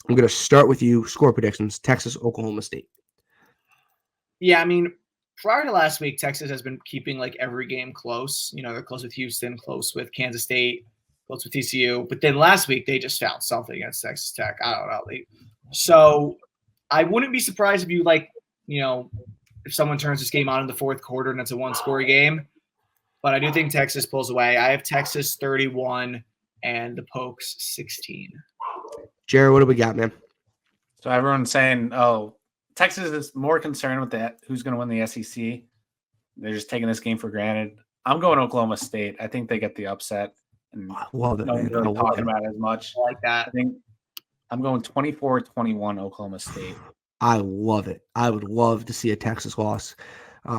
I'm going to start with you. Score predictions, Texas, Oklahoma State. Yeah, I mean, prior to last week, Texas has been keeping like every game close. You know, they're close with Houston, close with Kansas State, close with TCU. But then last week, they just found something against Texas Tech. I don't know. So I wouldn't be surprised if you if someone turns this game on in the fourth quarter and it's a one-score game. But I do think Texas pulls away. I have Texas 31 and the Pokes 16. Jared, what do we got, man? So everyone's saying, Texas is more concerned with that. Who's going to win the SEC? They're just taking this game for granted. I'm going Oklahoma State. I think they get the upset. And I love it, man. Really talking about it as much. I like that. I think I'm going 24-21 Oklahoma State. I love it. I would love to see a Texas loss.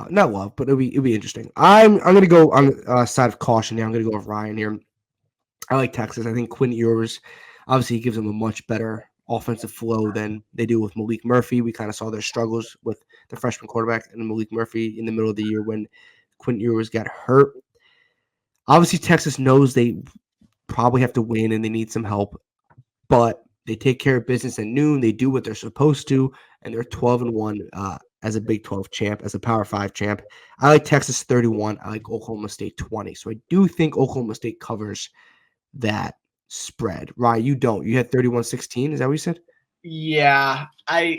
Not love, but it'll be interesting. I'm going to go on side of caution here. I'm going to go with Ryan here. I like Texas. I think Quinn Ewers, obviously, he gives them a much better offensive flow than they do with Malik Murphy. We kind of saw their struggles with the freshman quarterback and Malik Murphy in the middle of the year when Quinn Ewers got hurt. Obviously, Texas knows they probably have to win and they need some help, but they take care of business at noon. They do what they're supposed to, and they're 12-1 as a Big 12 champ, as a Power 5 champ. I like Texas 31. I like Oklahoma State 20. So I do think Oklahoma State covers that spread. Ryan, you don't. You had 31-16. Is that what you said? Yeah, I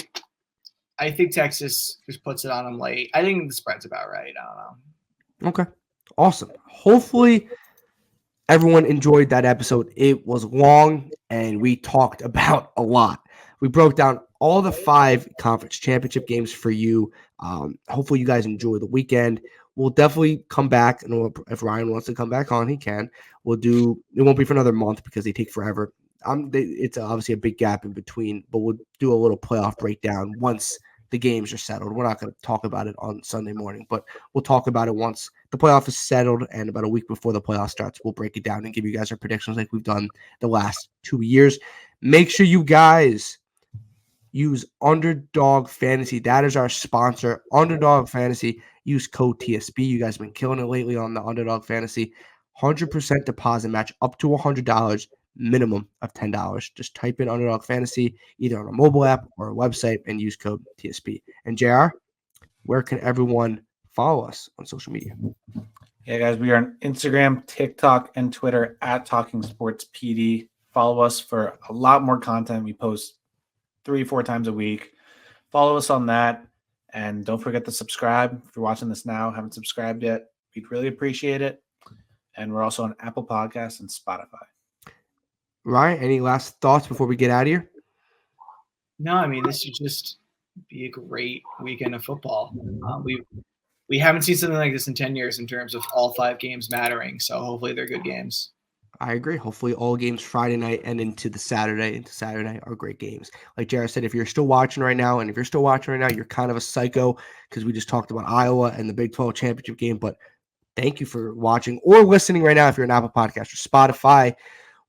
think Texas just puts it on them late. I think the spread's about right. I don't know. Okay. Awesome. Hopefully everyone enjoyed that episode. It was long and we talked about a lot. We broke down all the 5 conference championship games for you. Hopefully you guys enjoy the weekend. We'll definitely come back, and if Ryan wants to come back on, he can. It won't be for another month because they take forever. It's obviously a big gap in between, but we'll do a little playoff breakdown once the games are settled. We're not going to talk about it on Sunday morning, but we'll talk about it once the playoff is settled, and about a week before the playoff starts, we'll break it down and give you guys our predictions like we've done the last 2 years. Make sure you guys use Underdog Fantasy. That is our sponsor, Underdog Fantasy. Use code TSB. You guys have been killing it lately on the Underdog Fantasy. 100% deposit match up to $100, minimum of $10. Just type in Underdog Fantasy either on a mobile app or a website and use code TSB. And JR, where can everyone follow us on social media? Yeah, guys, we are on Instagram, TikTok, and Twitter at Talking Sports PD. Follow us for a lot more content. We post 3-4 times a week. Follow us on that. And don't forget to subscribe. If you're watching this now, haven't subscribed yet, we'd really appreciate it. And we're also on Apple Podcasts and Spotify. Ryan, any last thoughts before we get out of here? No, I mean, this should just be a great weekend of football. We haven't seen something like this in 10 years in terms of all 5 games mattering. So hopefully they're good games. I agree. Hopefully all games Friday night and into Saturday are great games. Like Jared said, if you're still watching right now, you're kind of a psycho because we just talked about Iowa and the Big 12 championship game. But thank you for watching or listening right now if you're an Apple Podcast or Spotify.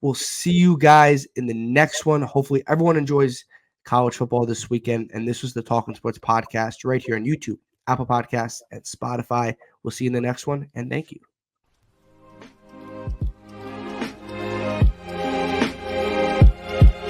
We'll see you guys in the next one. Hopefully everyone enjoys college football this weekend. And this was the Talking Sports Podcast right here on YouTube, Apple Podcasts, and Spotify. We'll see you in the next one, and thank you.